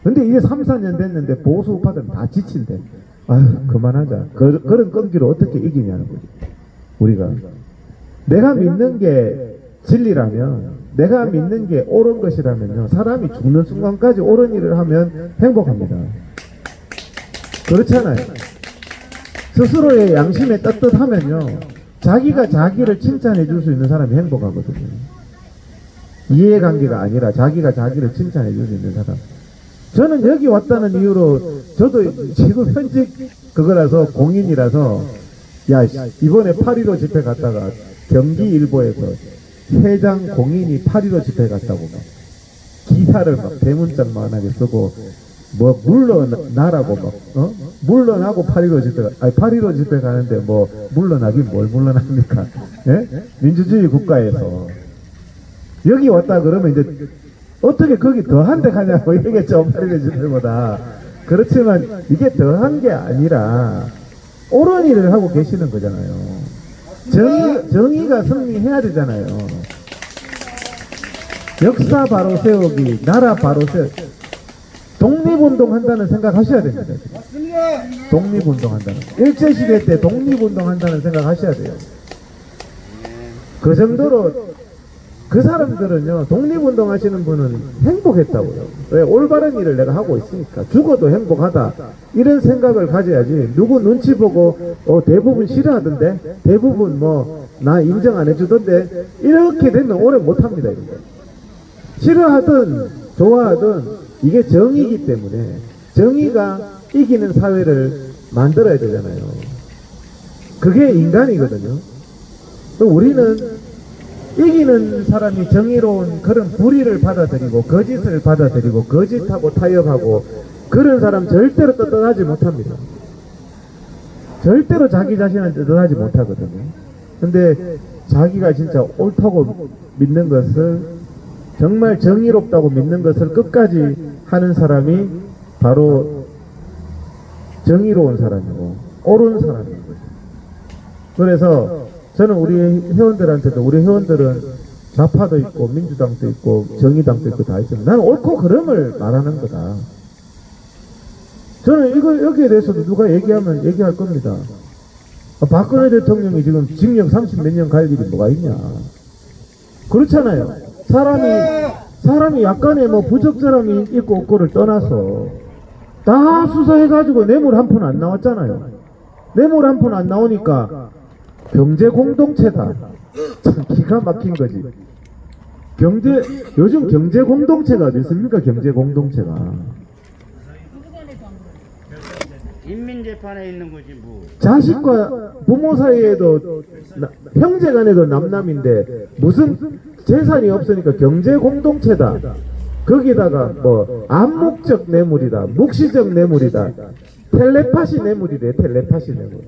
근데 이제 3, 4년 됐는데 보수 우파들은 다 지친대. 아유, 그만하자. 그런 끈기를 어떻게 이기냐는 거지. 우리가. 내가 믿는 게 진리라면, 내가 믿는 게 옳은 것이라면요, 사람이 죽는 순간까지 옳은 일을 하면 행복합니다. 그렇잖아요. 스스로의 양심에 떳떳하면요, 자기가 자기를 칭찬해 줄 수 있는 사람이 행복하거든요. 이해관계가 아니라 자기가 자기를 칭찬해 줄 수 있는 사람. 저는 여기 왔다는 이유로, 저도 지금 현직 그거라서, 공인이라서, 야, 이번에 8.15 집회 갔다가 경기일보에서 회장 공인이 8.15 집회 갔다고 막 기사를 막 대문짝만하게 쓰고, 뭐 물러나라고 막 물러나고 8.15 집회, 아니 8.15 집회 가는데 뭐 물러나긴 뭘 물러납니까? 예? 민주주의 국가에서 여기 왔다 그러면 이제 어떻게 거기 더한 데 가냐고 이러겠죠. 8.15 집회보다. 그렇지만 이게 더한 게 아니라 옳은 일을 하고 계시는 거잖아요. 정의가 승리해야 되잖아요. 역사 바로 세우기, 나라 바로 세우기. 독립운동 한다는 생각 하셔야 됩니다. 독립운동 한다는. 일제시대 때 독립운동 한다는 생각 하셔야 돼요. 그 정도로 그 사람들은요, 독립운동 하시는 분은 행복했다고요. 왜? 올바른 일을 내가 하고 있으니까. 죽어도 행복하다. 이런 생각을 가져야지. 누구 눈치 보고, 대부분 싫어하던데? 대부분 나 인정 안 해주던데? 이렇게 되면 오래 못합니다, 이런 거. 싫어하든, 좋아하든, 이게 정의이기 때문에, 정의가 이기는 사회를 만들어야 되잖아요. 그게 인간이거든요. 우리는 이기는 사람이 정의로운 그런 불의를 받아들이고 거짓을 받아들이고 거짓하고 타협하고 그런 사람 절대로 떳떳하지 못합니다. 절대로 자기 자신한테 떳떳하지 못하거든요. 근데 자기가 진짜 옳다고 믿는 것을, 정말 정의롭다고 믿는 것을 끝까지 하는 사람이 바로 정의로운 사람이고 옳은 사람인 거죠. 그래서 저는 우리 회원들한테도, 우리 회원들은 좌파도 있고 민주당도 있고 정의당도 있고 다 있습니다. 나는 옳고 그름을 말하는 거다. 저는 여기에 대해서도 누가 얘기하면 얘기할 겁니다. 박근혜 대통령이 지금 징역 30몇 년 갈 일이 뭐가 있냐. 그렇잖아요. 사람이 약간의 부적절함이 있고 없고를 떠나서 다 수사해가지고 뇌물 한 푼 안 나왔잖아요. 뇌물 한 푼 안 나오니까 경제 공동체다. 참 기가 막힌 거지. 요즘 경제 공동체가 어디 있습니까? 경제 공동체가. 인민재판에 있는 거지 뭐. 자식과 부모 사이에도 형제 간에도 남남인데 무슨 재산이 없으니까 경제 공동체다. 거기다가 암묵적 뇌물이다. 묵시적 뇌물이다. 텔레파시 뇌물이래. 텔레파시 뇌물.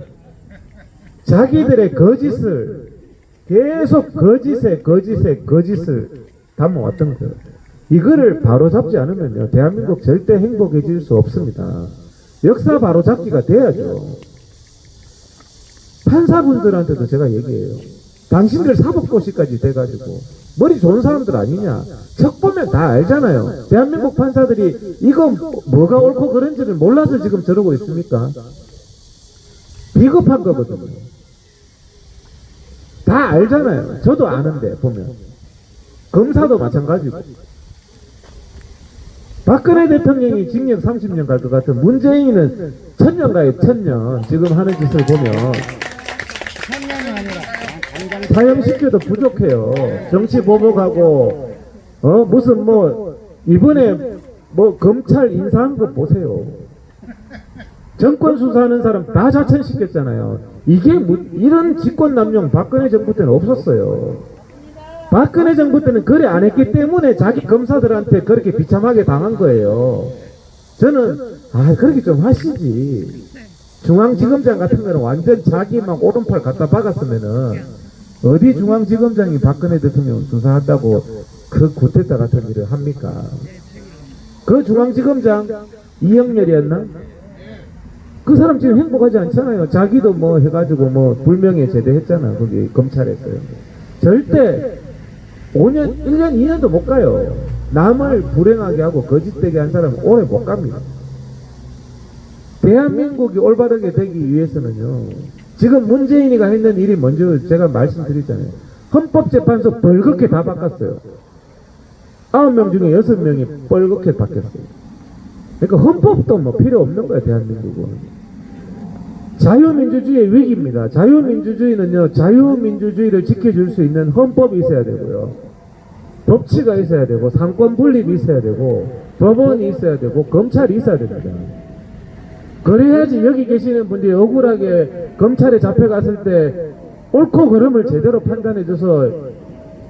자기들의 거짓을 계속 거짓을 담아왔던 거예요. 이거를 바로잡지 않으면요, 대한민국 절대 행복해질 수 없습니다. 역사 바로잡기가 돼야죠. 판사분들한테도 제가 얘기해요. 당신들 사법고시까지 돼가지고 머리 좋은 사람들 아니냐. 척 보면 다 알잖아요. 대한민국 판사들이 이거 뭐가 옳고 그른지를 몰라서 지금 저러고 있습니까? 비겁한 거거든요. 다 알잖아요. 저도 아는데 보면. 검사도 마찬가지고. 박근혜 대통령이 징역 30년 갈 것 같은 문재인은 1000년 가요. 1000년. 지금 하는 짓을 보면 천년이 아니라 사형시켜도 부족해요. 정치 보복하고 무슨 이번에 검찰 인사한 거 보세요. 정권 수사하는 사람 다 자천시켰잖아요. 이게 이런 직권남용 박근혜 정부 때는 없었어요. 박근혜 정부 때는 그래 안 했기 때문에 자기 검사들한테 그렇게 비참하게 당한 거예요. 저는 그렇게 좀 하시지. 중앙지검장 같은 거는 완전 자기 막 오른팔 갖다 박았으면은 어디 중앙지검장이 박근혜 대통령 수사한다고 그 구태타 같은 일을 합니까? 그 중앙지검장 이영렬이었나? 그 사람 지금 행복하지 않잖아요. 자기도 해가지고 불명예 제대했잖아. 거기 검찰에서요. 절대 5년, 1년, 2년도 못 가요. 남을 불행하게 하고 거짓되게 한 사람은 오래 못 갑니다. 대한민국이 올바르게 되기 위해서는요, 지금 문재인이가 했는 일이 먼저 제가 말씀드렸잖아요. 헌법재판소 벌겋게 다 바꿨어요. 9명 중에 6명이 벌겋게 바뀌었어요. 그러니까 헌법도 뭐 필요 없는 거예요, 대한민국은. 자유민주주의의 위기입니다. 자유민주주의는요, 자유민주주의를 지켜줄 수 있는 헌법이 있어야 되고요, 법치가 있어야 되고, 상권 분립이 있어야 되고, 법원이 있어야 되고, 검찰이 있어야 됩니다. 그래야지 여기 계시는 분들이 억울하게 검찰에 잡혀갔을 때 옳고 그름을 제대로 판단해줘서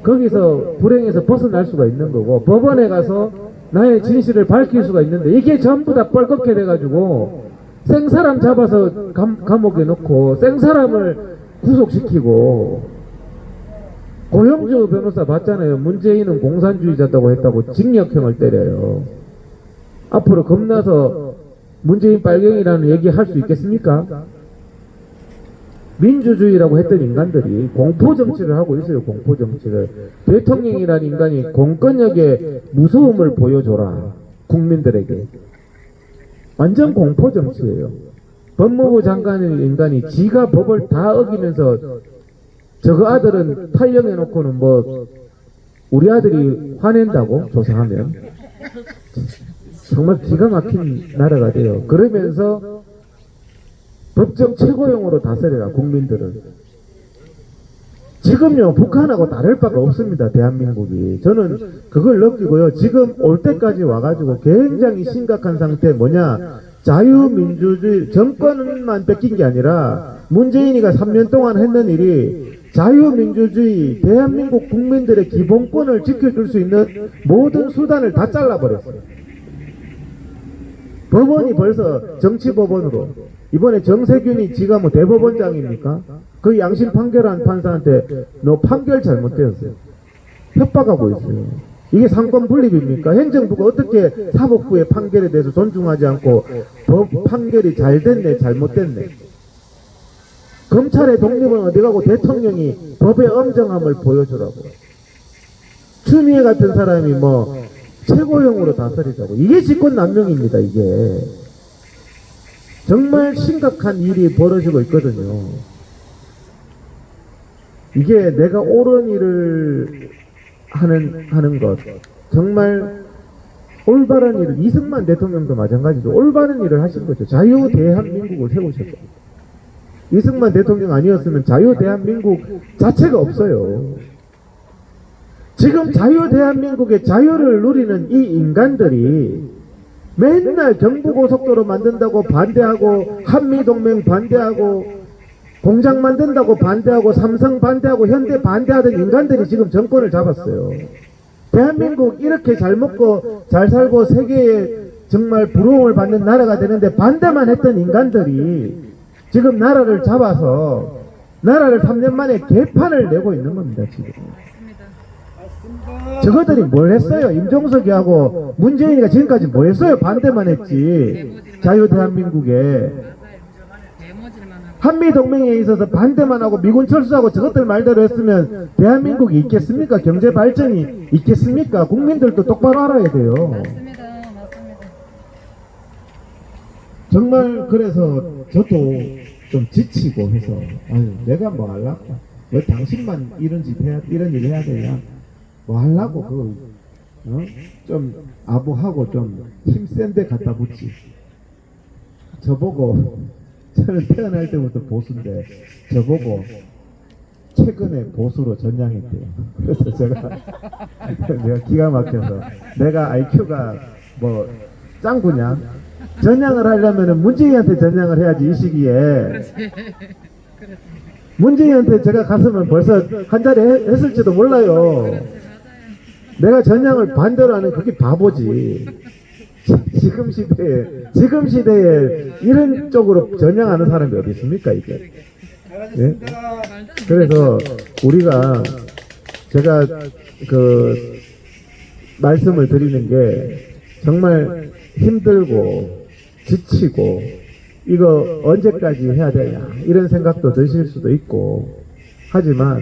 거기서 불행에서 벗어날 수가 있는 거고, 법원에 가서 나의 진실을 밝힐 수가 있는데, 이게 전부 다 뻘겋게 돼가지고 생사람 잡아서 감옥에 넣고 생사람을 구속시키고, 고영주 변호사 봤잖아요. 문재인은 공산주의자다고 했다고 징역형을 때려요. 앞으로 겁나서 문재인 빨갱이라는 얘기 할 수 있겠습니까? 민주주의라고 했던 인간들이 공포정치를 하고 있어요. 공포정치를. 대통령이라는 인간이 공권력의 무서움을 보여줘라, 국민들에게. 완전 공포정치예요. 법무부 장관의 인간이 지가 법을 다 어기면서 저거 아들은 탈영해놓고는 뭐 우리 아들이 화낸다고 조사하면 정말 기가 막힌 나라가 돼요. 그러면서 법정 최고형으로 다스려라, 국민들을. 지금요, 북한하고 다를 바가 없습니다, 대한민국이. 저는 그걸 느끼고요, 지금 올 때까지 와가지고 굉장히 심각한 상태. 뭐냐, 자유민주주의 정권만 뺏긴 게 아니라 문재인이가 3년 동안 했는 일이 자유민주주의, 대한민국 국민들의 기본권을 지켜줄 수 있는 모든 수단을 다 잘라버렸어요. 법원이 벌써 정치법원으로, 이번에 정세균이 지가 뭐 대법원장입니까? 그 양심 판결한 판사한테 너 판결 잘못되었어요, 협박하고 있어요. 이게 상권 분립입니까? 행정부가 어떻게 사법부의 판결에 대해서 존중하지 않고 법 판결이 잘 됐네 잘못됐네. 검찰의 독립은 어디 가고 대통령이 법의 엄정함을 보여주라고. 추미애 같은 사람이 뭐 최고형으로 다스리자고. 이게 직권남용입니다. 이게 정말 심각한 일이 벌어지고 있거든요. 이게 내가 옳은 일을 하는 것, 정말 올바른 일을, 이승만 대통령도 마찬가지로 올바른 일을 하신 거죠. 자유 대한민국을 세우셨어요. 이승만 대통령 아니었으면 자유 대한민국 자체가 없어요. 지금 자유 대한민국의 자유를 누리는 이 인간들이 맨날 경부고속도로 만든다고 반대하고, 한미동맹 반대하고, 공장 만든다고 반대하고, 삼성 반대하고, 현대 반대하던 인간들이 지금 정권을 잡았어요. 대한민국 이렇게 잘 먹고 잘 살고 세계에 정말 부러움을 받는 나라가 되는데 반대만 했던 인간들이 지금 나라를 잡아서 나라를 3년 만에 개판을 내고 있는 겁니다. 지금 저거들이 뭘 했어요? 임종석이하고 문재인이가 지금까지 뭐 했어요? 반대만 했지. 자유 대한민국에 한미동맹에 있어서 반대만 하고 미군 철수하고 저것들 말대로 했으면 대한민국이 있겠습니까? 경제 발전이 있겠습니까? 국민들도 똑바로 알아야 돼요. 맞습니다. 정말 그래서 저도 좀 지치고 해서, 아유, 내가 뭐 하려고? 왜 당신만 이런 일 해야 되냐? 뭐 하려고, 좀 아부하고 좀 힘센 데 갖다 붙지. 저보고, 저는 태어날 때부터 보수인데, 저보고 최근에 보수로 전향했대요. 그래서 제가 기가 막혀서, 내가 IQ가 뭐 짱구냐? 전향을 하려면 문재인한테 전향을 해야지, 이 시기에. 문재인한테 제가 갔으면 벌써 한 자리 했을지도 몰라요. 내가 전향을 반대로 하는 그게 바보지. 지금 시대에 이런 쪽으로 전향하는 사람이 어디 있습니까, 이게? 예? 그래서 우리가, 제가 말씀을 드리는 게, 정말 힘들고 지치고 이거 언제까지 해야 되냐 이런 생각도 드실 수도 있고, 하지만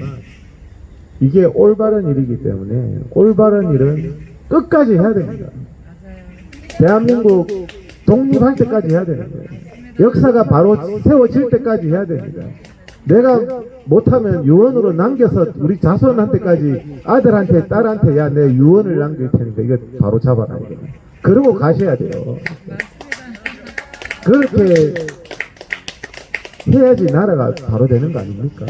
이게 올바른 일이기 때문에, 올바른 일은 끝까지 해야 됩니다. 대한민국 독립할 때까지 해야 됩니다. 역사가 바로 세워질 때까지 해야 됩니다. 내가 못하면 유언으로 남겨서 우리 자손한테까지, 아들한테 딸한테, 야, 내 유언을 남길 테니까 이거 바로 잡아라, 이거. 그러고 가셔야 돼요. 그렇게 해야지 나라가 바로 되는 거 아닙니까?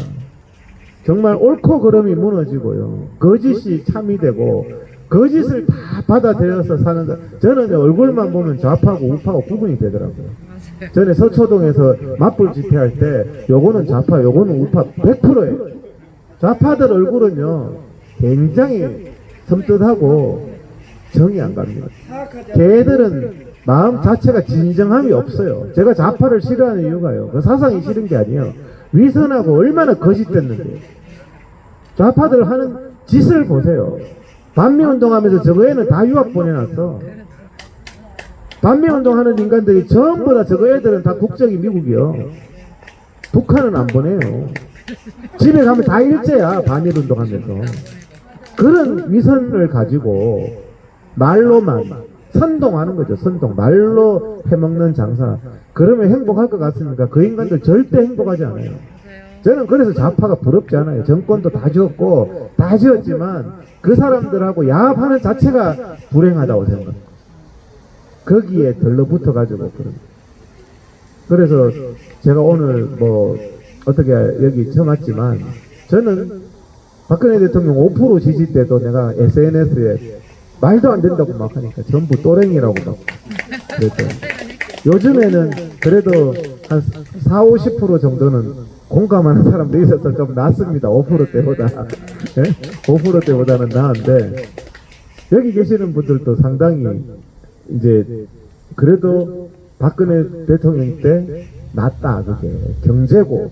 정말 옳고 그름이 무너지고요, 거짓이 참이 되고, 거짓을 다 받아들여서 사는, 저는 얼굴만 보면 좌파하고 우파가 구분이 되더라고요. 전에 서초동에서 맞불 집회할 때 요거는 좌파 요거는 우파 100%예요. 좌파들 얼굴은요 굉장히 섬뜩하고 정이 안 갑니다. 걔들은 마음 자체가 진정함이 없어요. 제가 좌파를 싫어하는 이유가요, 그 사상이 싫은 게 아니에요. 위선하고 얼마나 거짓됐는데. 좌파들 하는 짓을 보세요. 반미운동하면서 저거에는 다 유학 보내놨어. 반미운동하는 인간들이 전부 다 저거 애들은 다 국적이 미국이요. 북한은 안 보내요. 집에 가면 다 일제야, 반일운동하면서. 그런 위선을 가지고 말로만 선동하는 거죠. 선동, 말로 해먹는 장사. 그러면 행복할 것 같습니까? 그 인간들 절대 행복하지 않아요. 저는 그래서 좌파가 부럽지 않아요. 정권도 다 지었고 다 지었지만 그 사람들하고 야합하는 자체가 불행하다고 생각합니다. 거기에 들러붙어 가지고 그래서 제가 오늘 뭐 어떻게 여기 처음 왔지만, 저는 박근혜 대통령 5% 지지 때도 내가 SNS에 말도 안 된다고 막 하니까 전부 또랭이라고 막 그랬더니, 요즘에는 그래도 한 40~50% 정도는 공감하는 사람도 있어서 좀 낫습니다. 5%대보다 5%대보다는 나은데, 여기 계시는 분들도 상당히 이제 그래도 박근혜 대통령 때 낫다. 그게 경제고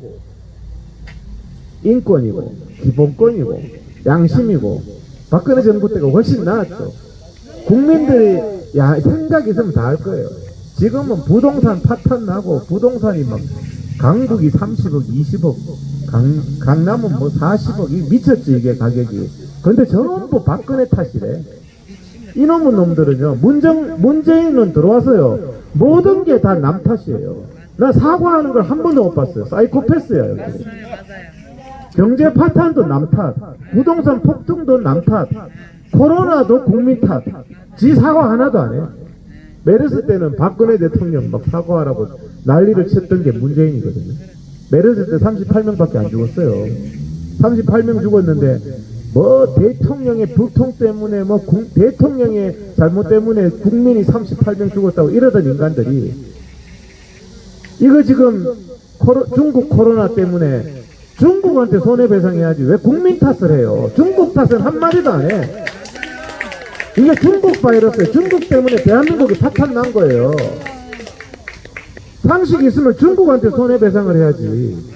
인권이고 기본권이고 양심이고 박근혜 정부 때가 훨씬 나았죠. 국민들이 생각이 있으면 다 할 거예요. 지금은 부동산 파탄 나고 부동산이 막 강북이 30억 20억 강남은 뭐 40억 미쳤지 이게 가격이. 근데 전부 박근혜 탓이래. 이놈의 놈들은요, 문재인은 들어와서요, 모든 게 다 남 탓이에요. 나 사과하는 걸 한 번도 못 봤어요. 사이코패스야, 여기. 경제 파탄도 남 탓, 부동산 폭등도 남 탓, 코로나도 국민 탓. 지 사과 하나도 안 해. 메르스 때는 박근혜 대통령 막 사과하라고 난리를 쳤던 게 문재인이거든요. 메르스 때 38명밖에 안 죽었어요. 38명 죽었는데 뭐 대통령의 불통 때문에 뭐 대통령의 잘못 때문에 국민이 38명 죽었다고 이러던 인간들이, 이거 지금 중국 코로나 때문에 중국한테 손해배상해야지 왜 국민 탓을 해요? 중국 탓은 한마디도 안 해. 이게 중국 바이러스예요. 중국 때문에 대한민국이 파탄 난 거예요. 상식이 있으면 중국한테 손해배상을 해야지.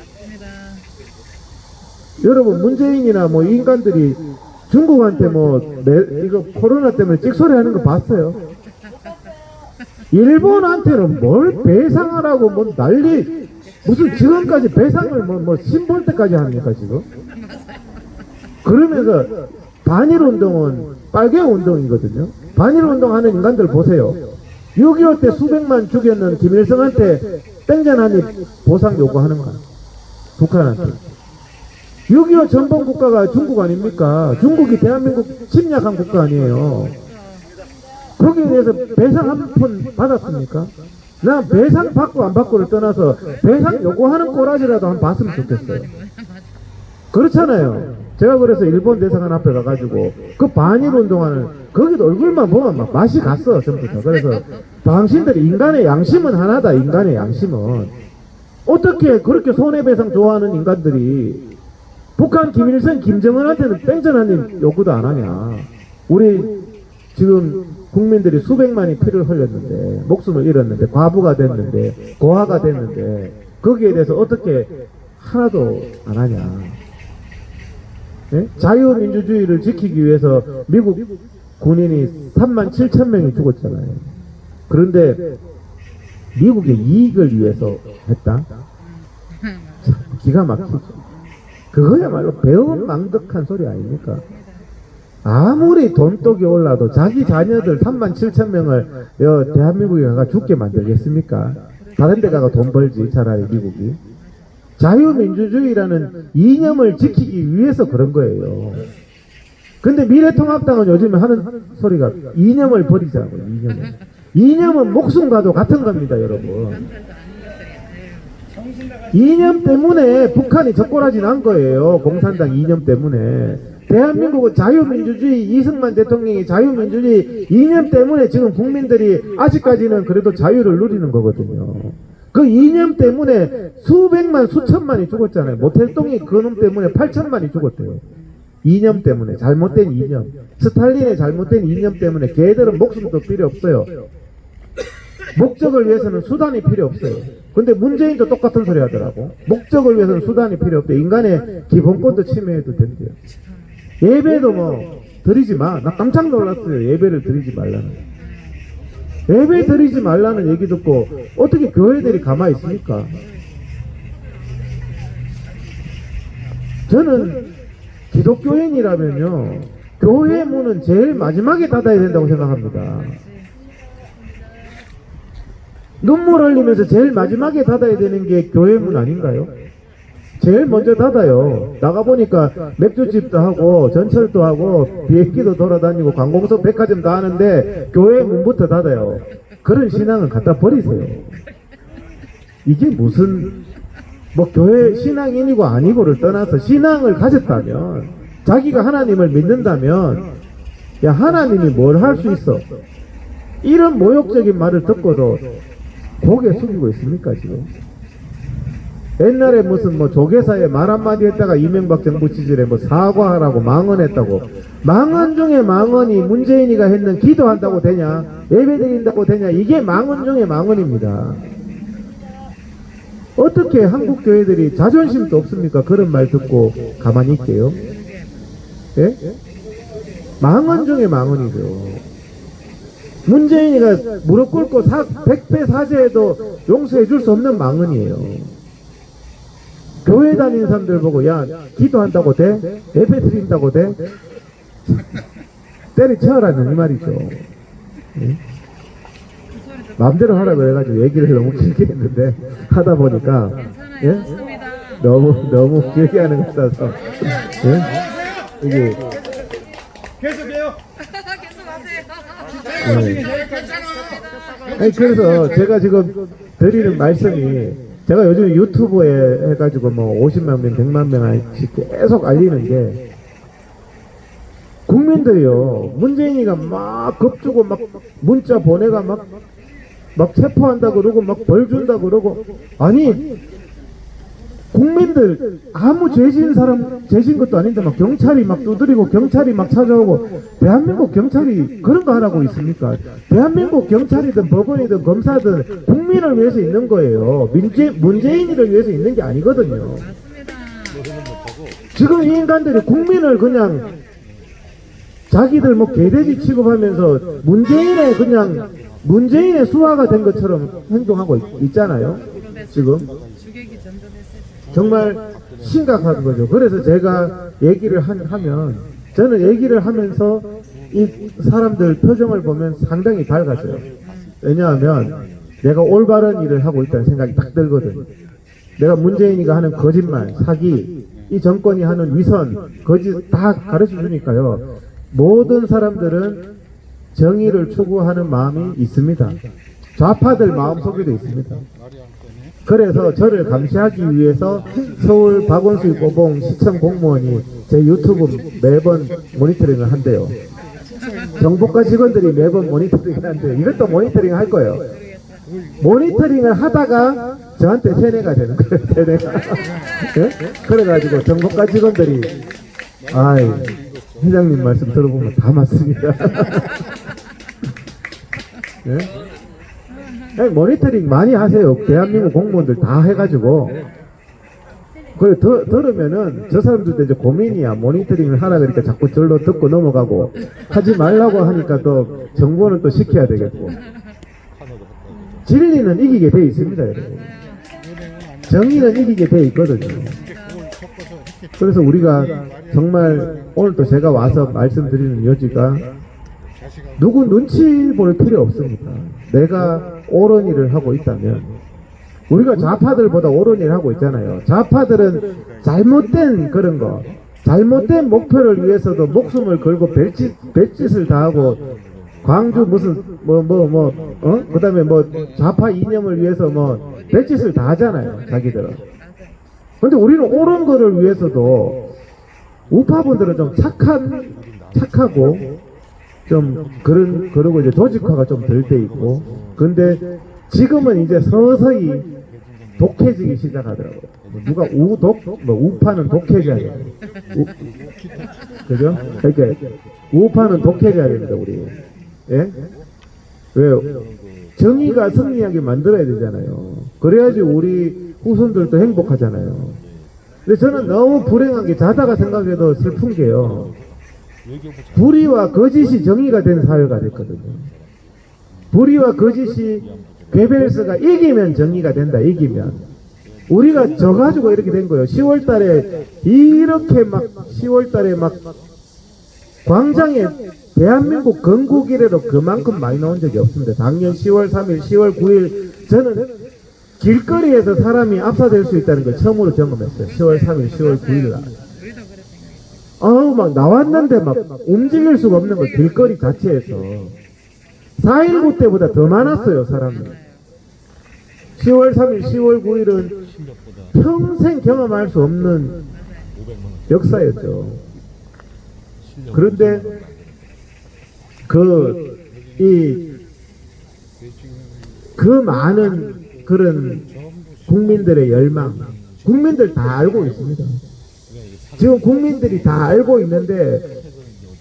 여러분, 문재인이나 뭐 인간들이 중국한테 이거 코로나 때문에 찍소리 하는 거 봤어요? 일본한테는 뭘 배상하라고 뭐 난리, 무슨 지금까지 배상을 신볼 때까지 합니까 지금? 그러면서 반일운동은 빨개 운동이거든요. 반일운동 하는 인간들 보세요. 6.25 때 수백만 죽였는 김일성한테 땡전 한입 보상 요구하는가? 북한한테. 6.25 전범 국가가 중국 아닙니까? 중국이 대한민국 침략한 국가 아니에요. 거기에 대해서 배상 한 푼 받았습니까? 난 배상 받고 안 받고를 떠나서 배상 요구하는 꼬라지라도 한번 봤으면 좋겠어요. 그렇잖아요. 제가 그래서 일본 대사관 앞에 가가지고 그 반일 운동하는 거기도 얼굴만 보면 막 맛이 갔어 전부 다. 그래서 당신들이 인간의 양심은 하나다. 인간의 양심은 어떻게 그렇게 손해배상 좋아하는 인간들이 북한 김일성 김정은한테는 땡전 한입 요구도 안 하냐. 우리 지금 국민들이 수백만이 피를 흘렸는데, 목숨을 잃었는데, 과부가 됐는데, 고아가 됐는데, 거기에 대해서 어떻게 하나도 안 하냐. 네? 자유민주주의를 지키기 위해서 미국 군인이 37,000명이 죽었잖아요. 그런데 미국의 이익을 위해서 했다? 참 기가 막히죠. 그거야말로 배은망덕한 소리 아닙니까? 아무리 돈독이 올라도 자기 자녀들 3만 7천 명을 대한민국에 가가 죽게 만들겠습니까? 다른 데 가가 돈 벌지, 차라리 미국이. 자유민주주의라는 이념을 지키기 위해서 그런 거예요. 근데 미래통합당은 요즘에 하는 소리가 이념을 버리자고, 이념을. 이념은 목숨과도 같은 겁니다, 여러분. 이념 때문에 북한이 적골하지 난 거예요. 공산당 이념 때문에. 대한민국은 자유민주주의, 이승만 대통령이 자유민주주의 이념 때문에 지금 국민들이 아직까지는 그래도 자유를 누리는 거거든요. 그 이념 때문에 수백만, 수천만이 죽었잖아요. 모텔동이 그놈 때문에 8천만이 죽었대요. 이념 때문에, 잘못된 이념. 스탈린의 잘못된 이념 때문에 걔들은 목숨도 필요 없어요. 목적을 위해서는 수단이 필요 없어요. 근데 문재인도 똑같은 소리 하더라고. 목적을 위해서는 수단이 필요 없대. 인간의 기본권도 침해해도 된대요. 예배도 뭐 드리지 마. 나 깜짝 놀랐어요. 예배를 드리지 말라는. 예배 드리지 말라는 얘기 듣고 어떻게 교회들이 가만히 있습니까? 저는 기독교인이라면요, 교회 문은 제일 마지막에 닫아야 된다고 생각합니다. 눈물 흘리면서 제일 마지막에 닫아야 되는 게 교회 문 아닌가요? 제일 먼저 닫아요. 나가보니까 맥주집도 하고 전철도 하고 비행기도 돌아다니고 관공서 백화점 다 하는데 교회 문부터 닫아요. 그런 신앙은 갖다 버리세요. 이게 무슨 뭐 교회 신앙인이고 아니고를 떠나서 신앙을 가졌다면, 자기가 하나님을 믿는다면, 야, 하나님이 뭘 할 수 있어? 이런 모욕적인 말을 듣고도 고개 숙이고 있습니까, 지금? 옛날에 무슨 뭐 조계사에 말 한마디 했다가 이명박 정부 시절에 뭐 사과하라고 망언했다고. 망언 중에 망언이 문재인이가 했는 기도한다고 되냐? 예배드린다고 되냐? 이게 망언 중에 망언입니다. 어떻게 한국 교회들이 자존심도 없습니까? 그런 말 듣고 가만히 있게요? 예? 망언 중에 망언이죠. 문재인이가 무릎 꿇고 100배 사죄해도 용서해 줄 수 없는 망언이에요. 교회 다니는 사람들 보고, 야, 기도한다고 돼? 예배 드린다고 돼? 때려쳐라는 이 말이죠. 예? 마음대로 하라고 해가지고 얘기를 너무 길게 했는데, 하다 보니까, 예? 너무 길게 하는 것 같아서, 예? 이게, 계속해요. 아니, 그래서 제가 지금 드리는 말씀이, 제가 요즘 유튜브에 해가지고 뭐 50만 명, 100만 명씩 계속 알리는 게, 국민들이요, 문재인이가 막 겁주고 막 문자 보내가 막 체포한다 그러고 막 벌 준다 그러고, 아니, 국민들 아무 죄진 사람 죄진 것도 아닌데 막 경찰이 막 두드리고 경찰이 막 찾아오고, 대한민국 경찰이 그런 거 하라고 있습니까? 대한민국 경찰이든 법원이든 검사든 국민을 위해서 있는 거예요. 문재인이를 위해서 있는 게 아니거든요. 지금 이 인간들이 국민을 그냥 자기들 뭐 개돼지 취급하면서 문재인의 수하가 된 것처럼 행동하고 있잖아요. 지금 정말 심각한 거죠. 그래서 제가 얘기를 하면, 저는 얘기를 하면서 이 사람들 표정을 보면 상당히 밝아져요. 왜냐하면 내가 올바른 일을 하고 있다는 생각이 딱 들거든. 내가 문재인이가 하는 거짓말, 사기, 이 정권이 하는 위선, 거짓 다 가르쳐 주니까요. 모든 사람들은 정의를 추구하는 마음이 있습니다. 좌파들 마음속에도 있습니다. 그래서 저를 감시하기 위해서 서울 박원순 고봉 시청 공무원이 제 유튜브 매번 모니터링을 한대요. 정보과 직원들이 매번 모니터링을 한대요. 이것도 모니터링 할 거예요. 모니터링을 하다가 저한테 세뇌가 되는 거예요. 세뇌가. 네? 그래가지고 정보과 직원들이, 아이, 회장님 말씀 들어보면 다 맞습니다. 네? 모니터링 많이 하세요. 대한민국 공무원들 다 해가지고. 그래, 들으면은 저 사람들도 이제 고민이야. 모니터링을 하라 그러니까 자꾸 절로 듣고 넘어가고, 하지 말라고 하니까 또 정보는 또 시켜야 되겠고. 진리는 이기게 돼 있습니다, 여러분. 정의는 이기게 돼 있거든요. 그래서 우리가 정말 오늘 또 제가 와서 말씀드리는 여지가 누구 눈치 볼 필요 없습니다. 내가 옳은 일을 하고 있다면 우리가 좌파들보다 옳은 일을 하고 있잖아요. 좌파들은 잘못된 그런 거, 잘못된 목표를 위해서도 목숨을 걸고 별짓을 다 하고 광주 무슨 그다음에 뭐 좌파 이념을 위해서 뭐 별짓을 다 하잖아요. 자기들은. 근데 우리는 옳은 거를 위해서도 우파분들은 좀 착하고 좀 그러고 이제 조직화가 좀 덜 돼 있고, 근데 지금은 이제 서서히 독해지기 시작하더라고요. 누가 우파는 독해져야 돼요. 그죠? 그러니까 우파는 독해져야 됩니다, 우리. 예? 왜요? 정의가 승리하게 만들어야 되잖아요. 그래야지 우리 후손들도 행복하잖아요. 근데 저는 너무 불행한 게, 자다가 생각해도 슬픈 게요, 불의와 거짓이 정의가 된 사회가 됐거든요. 불의와 거짓이 괴벨스가 이기면 정의가 된다. 이기면. 우리가 져가지고 이렇게 된 거예요. 10월달에 이렇게 막 10월달에 막 광장에 대한민국 건국 이래로 그만큼 많이 나온 적이 없습니다. 작년 10월 3일, 10월 9일 저는 길거리에서 사람이 압사될 수 있다는 걸 처음으로 경험했어요. 10월 3일, 10월 9일 날. 막 나왔는데 막 움직일 수가 없는 거, 길거리 자체에서. 4.19 때보다 더 많았어요, 사람이. 10월 3일, 10월 9일은 평생 경험할 수 없는 역사였죠. 그런데 그 많은 그런 국민들의 열망, 국민들 다 알고 있습니다. 지금 국민들이 다 알고 있는데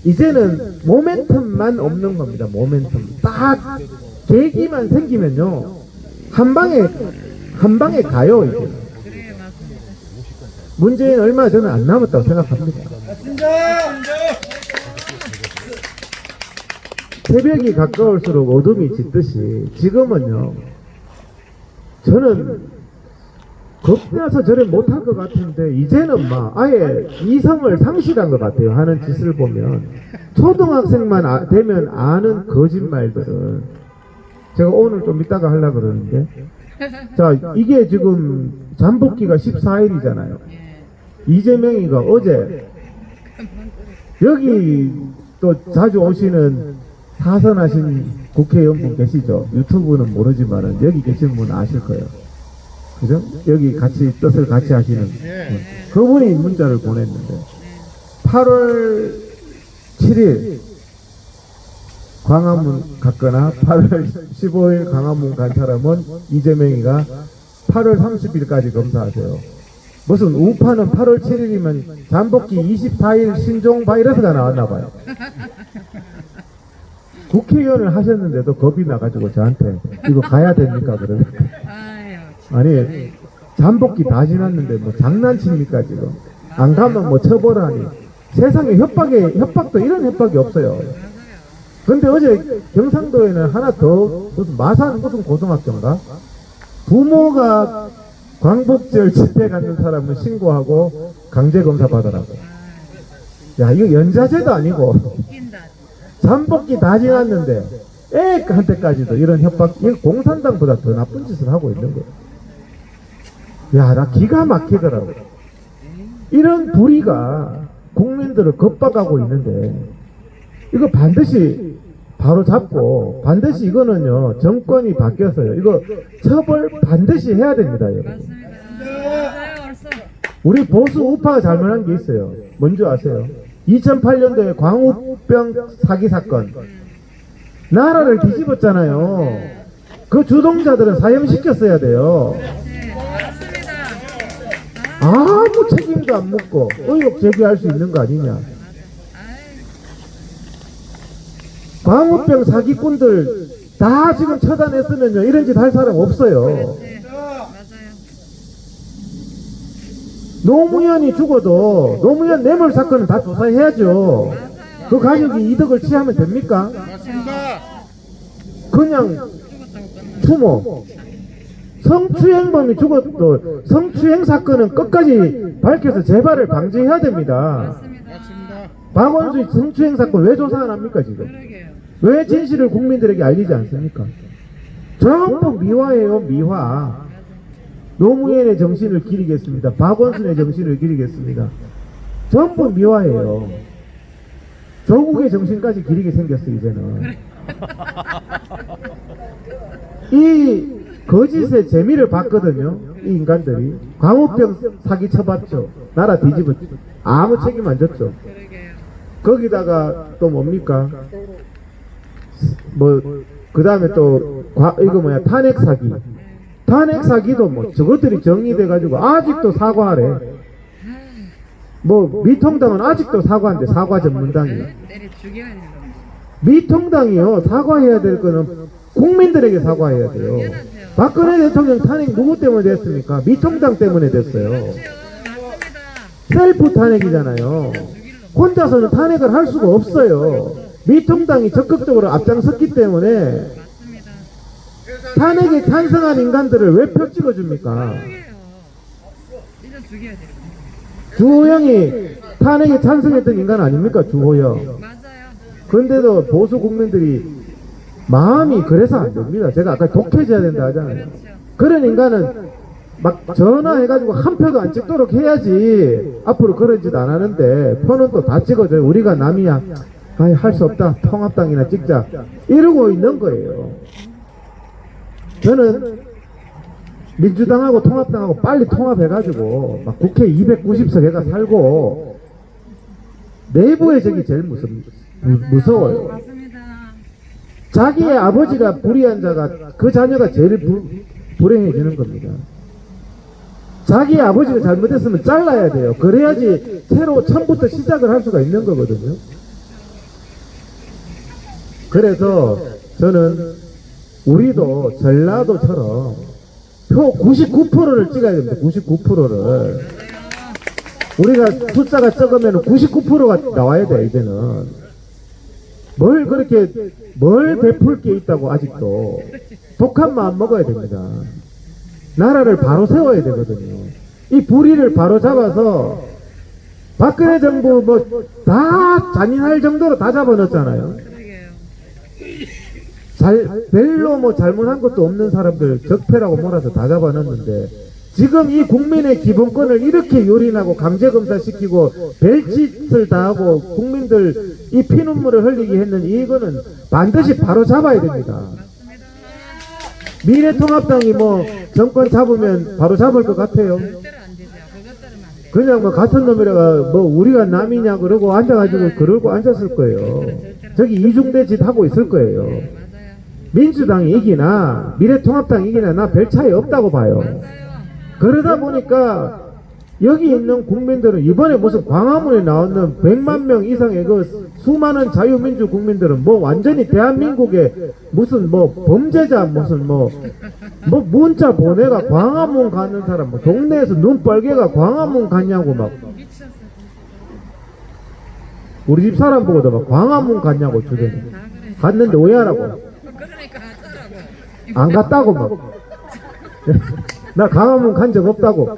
이제는 모멘텀만 없는 겁니다. 모멘텀. 딱 계기만 생기면요, 한 방에 가요. 이제 문재인 얼마 저는 안 남았다고 생각합니다. 새벽이 가까울수록 어둠이 짙듯이 지금은요, 저는 겁나서 저래 못할 것 같은데 이제는 막 아예 이성을 상실한 것 같아요. 하는 짓을 보면. 초등학생만 되면 아는 거짓말들은, 제가 오늘 좀 이따가 하려고 그러는데, 자, 이게 지금 잠복기가 14일이잖아요. 이재명이가 어제 여기 또 자주 오시는 사선하신 국회의원분 계시죠? 유튜브는 모르지만은 여기 계신 분 아실 거예요. 그죠? 여기 같이 뜻을 같이 하시는 그분이 문자를 보냈는데, 8월 7일 광화문 갔거나 8월 15일 광화문 간 사람은 이재명이가 8월 30일까지 검사하세요. 무슨 우파는 8월 7일이면 잠복기 24일 신종 바이러스가 나왔나봐요. 국회의원을 하셨는데도 겁이 나가지고 저한테 이거 가야 됩니까? 그러면 아니, 잠복기 다 지났는데 뭐 장난칩니까 지금? 안 가면 뭐 처벌하니. 세상에 협박도 이런 협박이 없어요. 근데 어제 경상도에는 하나 더, 무슨 마산 무슨 고등학교인가? 부모가 광복절 집회 가는 사람은 신고하고 강제검사 받으라고. 야, 이거 연자제도 아니고 잠복기 다 지났는데 애한테까지도 이런 협박. 이거 공산당보다 더 나쁜 짓을 하고 있는 거예요. 야, 나 기가 막히더라고. 이런 불의가 국민들을 겁박하고 있는데 이거 반드시 바로 잡고, 반드시 이거는요, 정권이 바뀌었어요. 이거 처벌 반드시 해야 됩니다, 여러분. 우리 보수 우파가 잘못한 게 있어요. 뭔지 아세요? 2008년도에 광우병 사기 사건, 나라를 뒤집었잖아요. 그 주동자들은 사형시켰어야 돼요. 아무 책임도 안 묻고 의혹 제기할 수 있는 거 아니냐. 광우병 사기꾼들 다 지금 처단했으면요, 이런 짓 할 사람 없어요. 노무현이 죽어도 노무현 뇌물 사건은 다 조사해야죠. 그 가족이 이득을 취하면 됩니까? 그냥 추모. 성추행범이 죽어도 성추행 사건은 끝까지 밝혀서 재발을 방지해야 됩니다. 박원순 성추행 사건 왜 조사 안 합니까 지금? 왜 진실을 국민들에게 알리지 않습니까? 전부 미화예요, 미화. 노무현의 정신을 기리겠습니다. 박원순의 정신을 기리겠습니다. 전부 미화예요. 조국의 정신까지 기리게 생겼어 이제는. 이 거짓의 재미를 봤거든요. 이 인간들이 광우병 사기 쳐봤죠. 나라 뒤집었죠. 아무 책임 안 졌죠. 거기다가 또 뭡니까? 뭐 그 다음에 또 이거 뭐야, 탄핵 사기. 탄핵 사기도 뭐 저것들이 정리돼 가지고 아직도 사과하래. 뭐 미통당은 아직도 사과한대. 사과 전문당이. 미통당이요, 사과해야 될 거는 국민들에게 사과해야 돼요. 박근혜 대통령 탄핵 누구 때문에 됐습니까? 미통당 때문에 됐어요. 셀프 탄핵이잖아요. 혼자서는 탄핵을 할 수가 없어요. 미통당이 적극적으로 앞장섰기 때문에. 탄핵에 찬성한 인간들을 왜 표 찍어줍니까? 주호영이 탄핵에 찬성했던 인간 아닙니까? 주호영. 그런데도 보수 국민들이 마음이 그래서 안 됩니다. 제가 아까 독해져야 된다 하잖아요. 그런 인간은 막 전화해가지고 한 표도 안 찍도록 해야지. 앞으로 그런 짓 안 하는데 표는 또 다 찍어줘요. 우리가 남이야. 아이, 할 수 없다. 통합당이나 찍자. 이러고 있는 거예요. 저는 민주당하고 통합당하고 빨리 통합해가지고 막 국회 290석 해가 살고 내부의 적이 제일 무서워요. 자기의 아버지가 불의한 자가 그 자녀가 제일 불행해지는 겁니다. 자기의 아버지가 잘못했으면 잘라야 돼요. 그래야지 새로 처음부터 시작을 할 수가 있는 거거든요. 그래서 저는 우리도 전라도처럼 표 99%를 찍어야 됩니다. 99%를. 우리가 숫자가 적으면 99%가 나와야 돼 이제는. 뭘 베풀 게 있다고 아직도. 독한 마음 먹어야 됩니다. 나라를 바로 세워야 되거든요. 이 불의를 바로 잡아서 박근혜 정부 뭐 다 잔인할 정도로 다 잡아넣었잖아요. 별로 뭐 잘못한 것도 없는 사람들 적폐라고 몰아서 다 잡아넣었는데 지금 이 국민의 기본권을 이렇게 요린하고 강제검사시키고 별짓을 다 하고 국민들 이 피눈물을 흘리게 했는 이거는 반드시 바로 잡아야 됩니다. 미래통합당이 뭐 정권 잡으면 바로 잡을 것 같아요. 그냥 뭐 같은 놈이라가 뭐 우리가 남이냐 그러고 앉아가지고 그러고 앉았을 거예요. 저기 이중대 짓 하고 있을 거예요. 민주당이 이기나 미래통합당이 이기나 나 별 차이 없다고 봐요. 그러다 보니까 여기 있는 국민들은 이번에 무슨 광화문에 나오는 100만 명 이상의 그 수많은 자유민주 국민들은 뭐 완전히 대한민국의 무슨 뭐 범죄자 무슨 뭐 문자 보내가 광화문 가는 사람 뭐 동네에서 눈 빨개가 광화문 갔냐고 막 우리 집 사람 보고도 막 광화문 갔냐고 주변에 갔는데 오해하라고 안 갔다고 막 나 광화문 간 적 없다고.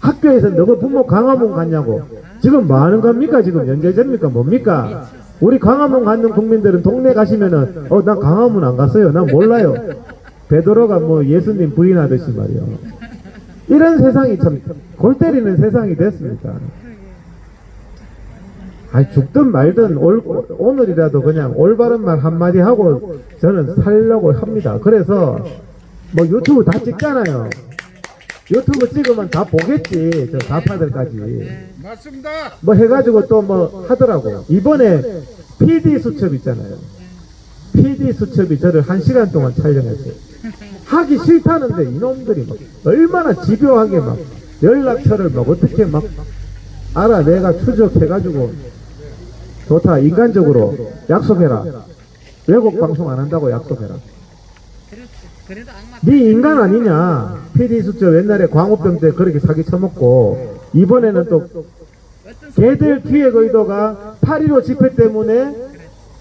학교에서 너가 부모 광화문 갔냐고. 지금 뭐 하는 겁니까? 지금 연계제입니까? 뭡니까? 우리 광화문 가는 국민들은 동네 가시면은 난 광화문 안 갔어요. 난 몰라요. 베드로가 뭐 예수님 부인하듯이 말이요. 이런 세상이 참 골 때리는 세상이 됐습니다. 아니 죽든 말든 오늘이라도 그냥 올바른 말 한마디 하고 저는 살려고 합니다. 그래서 뭐 유튜브 다 찍잖아요. 유튜브 찍으면 다 보겠지. 저 사파들까지. 맞습니다. 뭐 해가지고 또 뭐 하더라고. 이번에 PD 수첩 있잖아요. PD 수첩이 저를 1시간 동안 촬영했어요. 하기 싫다는데 이놈들이 막 얼마나 집요하게 막 연락처를 막 어떻게 막 알아내가 추적해가지고 좋다. 인간적으로 약속해라. 외국 방송 안 한다고 약속해라. 네 인간 아니냐. PD 수첩 옛날에 광우병 때 그렇게 사기 쳐먹고 이번에는 또 걔들 기획 의도가 8.15 집회 때문에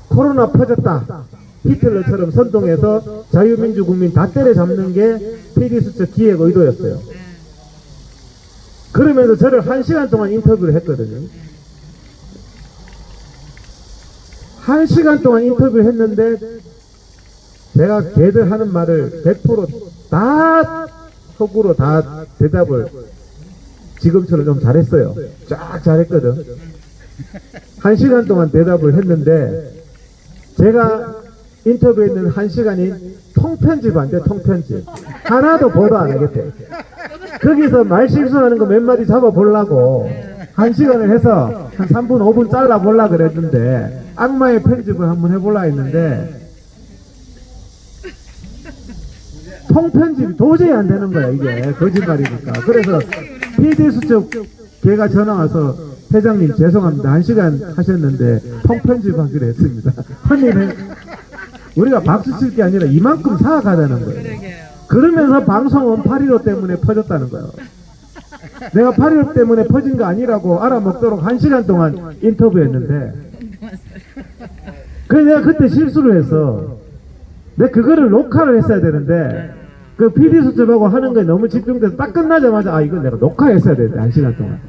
코로나 퍼졌다. 히틀러처럼 선동해서 자유민주 국민 다 때려잡는 게 PD수첩 기획 의도였어요. 그러면서 저를 1시간 동안 인터뷰를 했거든요. 1시간 동안 인터뷰를 했는데 제가 걔들 하는 말을 100%다 속으로 다 대답을 지금처럼 좀 잘했어요. 쫙 잘했거든. 1시간 동안 대답을 했는데 제가 인터뷰했는 1시간이 통편집 안 돼, 통편집. 하나도 보도 안 하겠대. 거기서 말 실수하는 거 몇 마디 잡아보려고 1시간을 해서 한 3분, 5분 잘라보려고 그랬는데 악마의 편집을 한번 해보려고 했는데 통편집이 도저히 안 되는 거야, 이게. 거짓말이니까. 그래서 PD수첩 걔가 전화 와서 회장님 죄송합니다. 1시간 하셨는데 통편집하기로 했습니다. 헌일은 우리가 박수 칠 게 아니라 이만큼 사악하다는 거예요. 그러면서 방송은 8.15 때문에 퍼졌다는 거예요. 내가 8.15 때문에 퍼진 거 아니라고 알아먹도록 1시간 동안 인터뷰했는데 그래서 내가 그때 실수를 했어. 내가 그거를 녹화를 했어야 되는데 그 PD수첩하고 하는 거에 너무 집중돼서 딱 끝나자마자 아 이거 내가 녹화했어야 되는데 1시간 동안